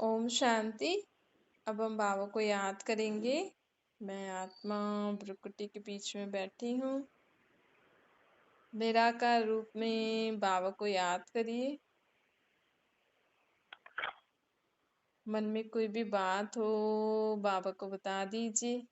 ओम शांति। अब हम बाबा को याद करेंगे। मैं आत्मा प्रकृति के बीच में बैठी हूँ। निराकार रूप में बाबा को याद करिए। मन में कोई भी बात हो बाबा को बता दीजिए।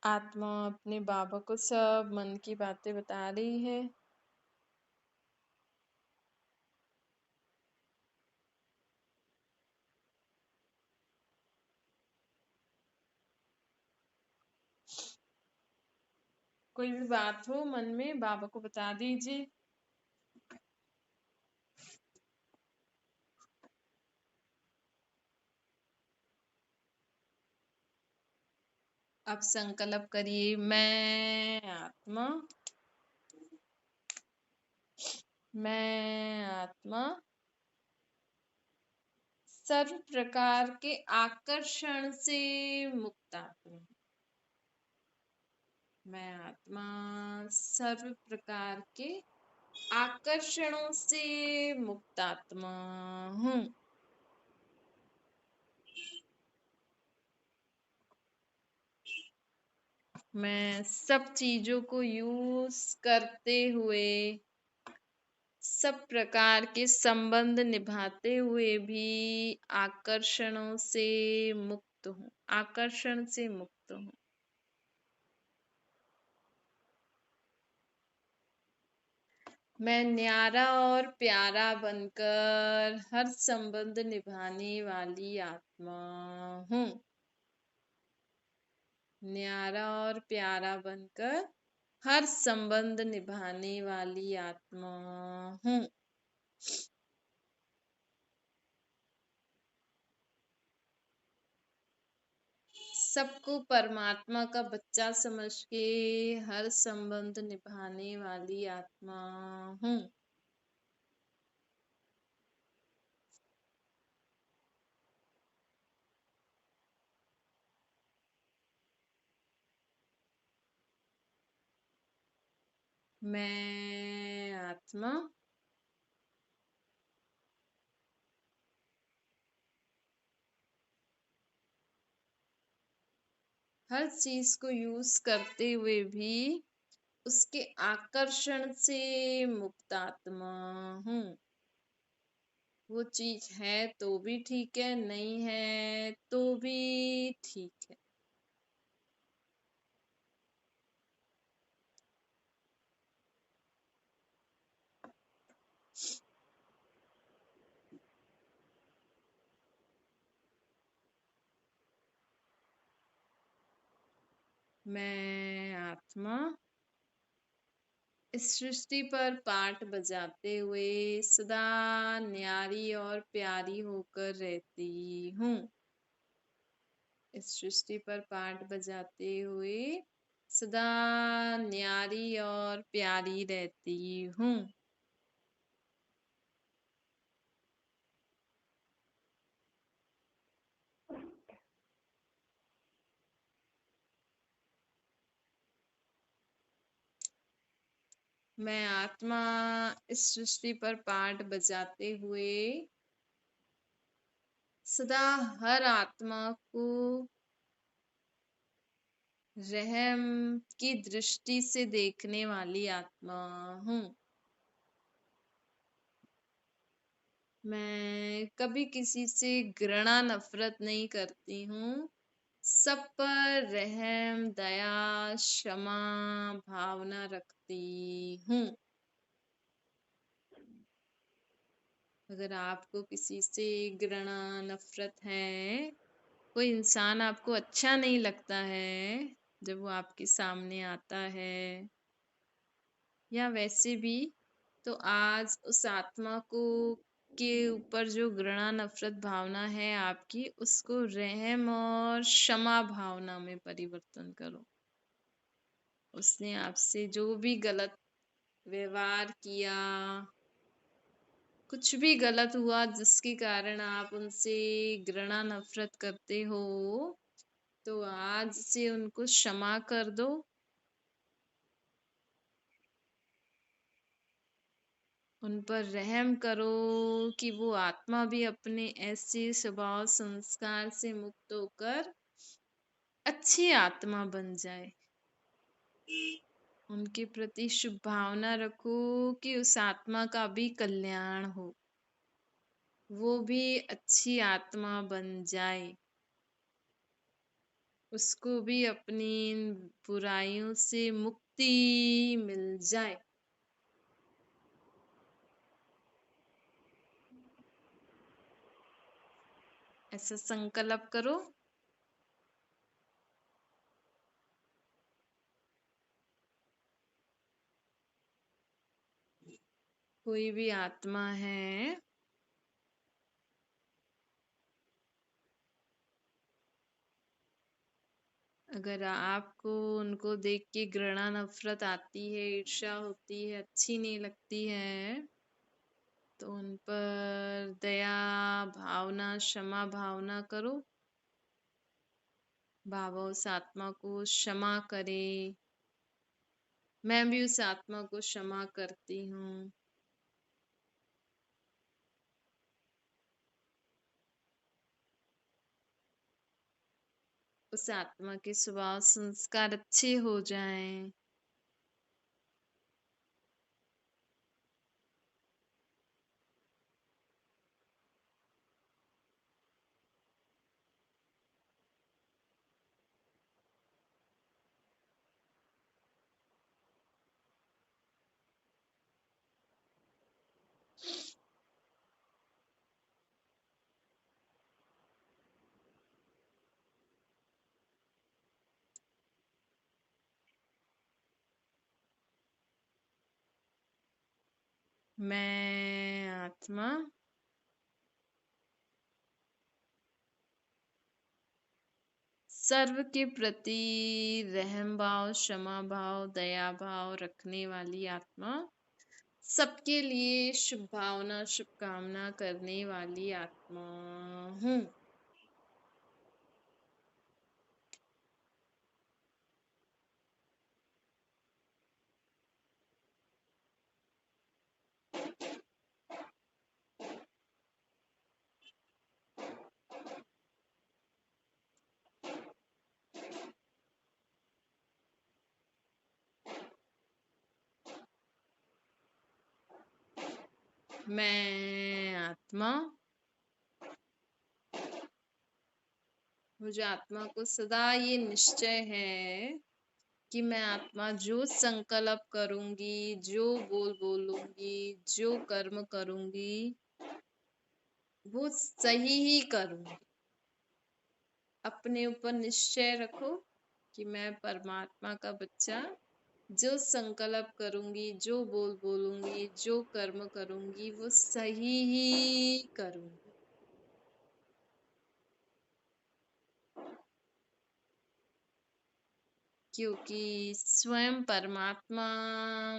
आत्मा अपने बाबा को सब मन की बातें बता रही है। कोई भी बात हो मन में बाबा को बता दीजिए। अब संकल्प करिए, मैं आत्मा सर्व प्रकार के आकर्षण से मुक्त आत्मा। मैं आत्मा सर्व प्रकार के आकर्षणों से मुक्त आत्मा हूँ। मैं सब चीजों को यूज करते हुए, सब प्रकार के संबंध निभाते हुए भी आकर्षणों से मुक्त हूँ, आकर्षण से मुक्त हूँ। मैं न्यारा और प्यारा बनकर हर संबंध निभाने वाली आत्मा हूँ। न्यारा और प्यारा बनकर हर संबंध निभाने वाली आत्मा हूँ। सबको परमात्मा का बच्चा समझ के हर संबंध निभाने वाली आत्मा हूँ। मैं आत्मा हर चीज को यूज करते हुए भी उसके आकर्षण से मुक्त आत्मा हूँ। वो चीज है तो भी ठीक है, नहीं है तो भी ठीक है। मैं आत्मा इस सृष्टि पर पाठ बजाते हुए सदा न्यारी और प्यारी होकर रहती हूँ। इस सृष्टि पर पाठ बजाते हुए सदा न्यारी और प्यारी रहती हूँ। मैं आत्मा इस सृष्टि पर पाठ बजाते हुए सदा हर आत्मा को रहम की दृष्टि से देखने वाली आत्मा हूँ। मैं कभी किसी से घृणा नफरत नहीं करती हूँ। सब पर रहम दया क्षमा भावना रखती हूँ। अगर आपको किसी से घृणा नफरत है, कोई इंसान आपको अच्छा नहीं लगता है जब वो आपके सामने आता है या वैसे भी, तो आज उस आत्मा को के ऊपर जो घृणा नफरत भावना है आपकी, उसको रहम और क्षमा भावना में परिवर्तन करो। उसने आपसे जो भी गलत व्यवहार किया, कुछ भी गलत हुआ जिसके कारण आप उनसे घृणा नफरत करते हो, तो आज से उनको क्षमा कर दो। उन पर रहम करो कि वो आत्मा भी अपने ऐसे स्वभाव संस्कार से मुक्त होकर अच्छी आत्मा बन जाए। उनके प्रति शुभ भावना रखो कि उस आत्मा का भी कल्याण हो, वो भी अच्छी आत्मा बन जाए, उसको भी अपनी इन बुराइयों से मुक्ति मिल जाए। ऐसा संकल्प करो। कोई भी आत्मा है, अगर आपको उनको देख के घृणा नफरत आती है, ईर्ष्या होती है, अच्छी नहीं लगती है, तो उन पर दया भावना क्षमा भावना करो। बाबा उस आत्मा को क्षमा करे, मैं भी उस आत्मा को क्षमा करती हूँ। उस आत्मा के स्वभाव संस्कार अच्छे हो जाएं। मैं आत्मा सर्व के प्रति रहम भाव क्षमा भाव दया भाव रखने वाली आत्मा, सबके लिए शुभ भावना शुभकामना करने वाली आत्मा हूँ। मैं आत्मा, मुझे आत्मा को सदा ये निश्चय है कि मैं आत्मा जो संकल्प करूंगी, जो बोलूंगी, जो कर्म करूंगी, वो सही ही करूंगी। अपने ऊपर निश्चय रखो कि मैं परमात्मा का बच्चा, जो संकल्प करूंगी, जो बोलूंगी, जो कर्म करूंगी, वो सही ही करूंगी, क्योंकि स्वयं परमात्मा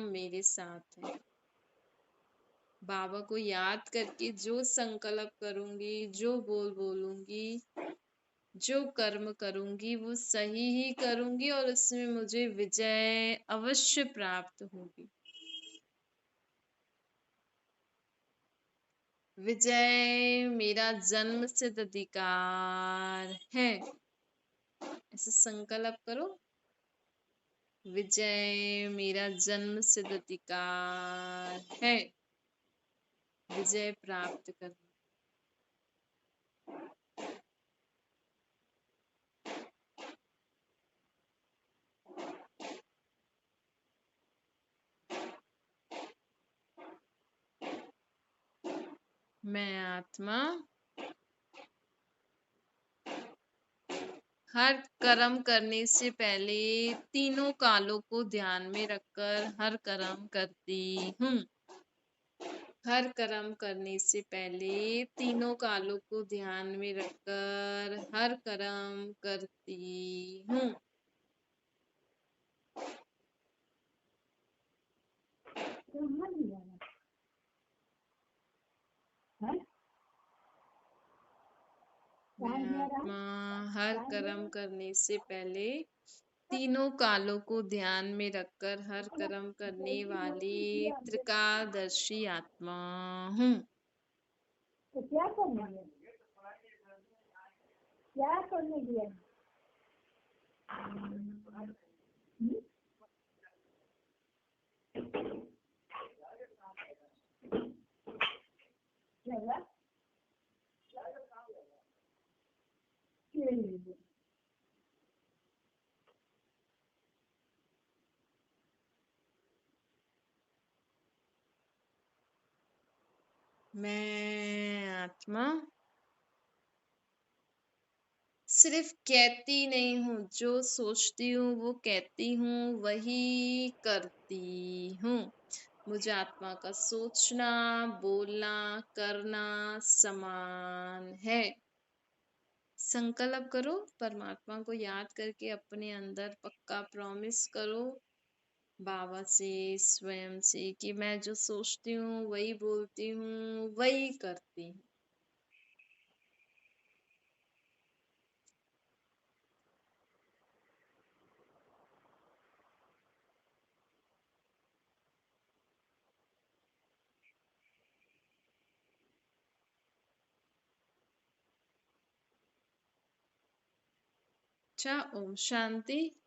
मेरे साथ है। बाबा को याद करके जो संकल्प करूंगी, जो बोलूंगी, जो कर्म करूंगी, वो सही ही करूंगी और उसमें मुझे विजय अवश्य प्राप्त होगी। विजय मेरा जन्म सिद्ध अधिकार है। ऐसे संकल्प करो, विजय मेरा जन्म सिद्ध अधिकार है। विजय प्राप्त कर, मैं आत्मा हर कर्म करने से पहले तीनों कालों को ध्यान में रखकर हर कर्म करती हूँ। हर कर्म करने से पहले तीनों कालों को ध्यान में रखकर हर कर्म करती हूँ। मैं आत्मा हर कर्म करने से पहले तीनों कालों को ध्यान में रखकर हर कर्म करने वाली त्रिकालदर्शी आत्मा हूँ। तो क्या करना है, क्या करने दिया? मैं आत्मा सिर्फ कहती नहीं हूँ, जो सोचती हूँ वो कहती हूँ, वही करती हूँ। मुझे आत्मा का सोचना, बोलना, करना समान है। संकल्प करो, परमात्मा को याद करके अपने अंदर पक्का प्रॉमिस करो बाबा से, स्वयं से, कि मैं जो सोचती हूँ वही बोलती हूँ, वही करती हूँ। अच्छा, ओम शांति।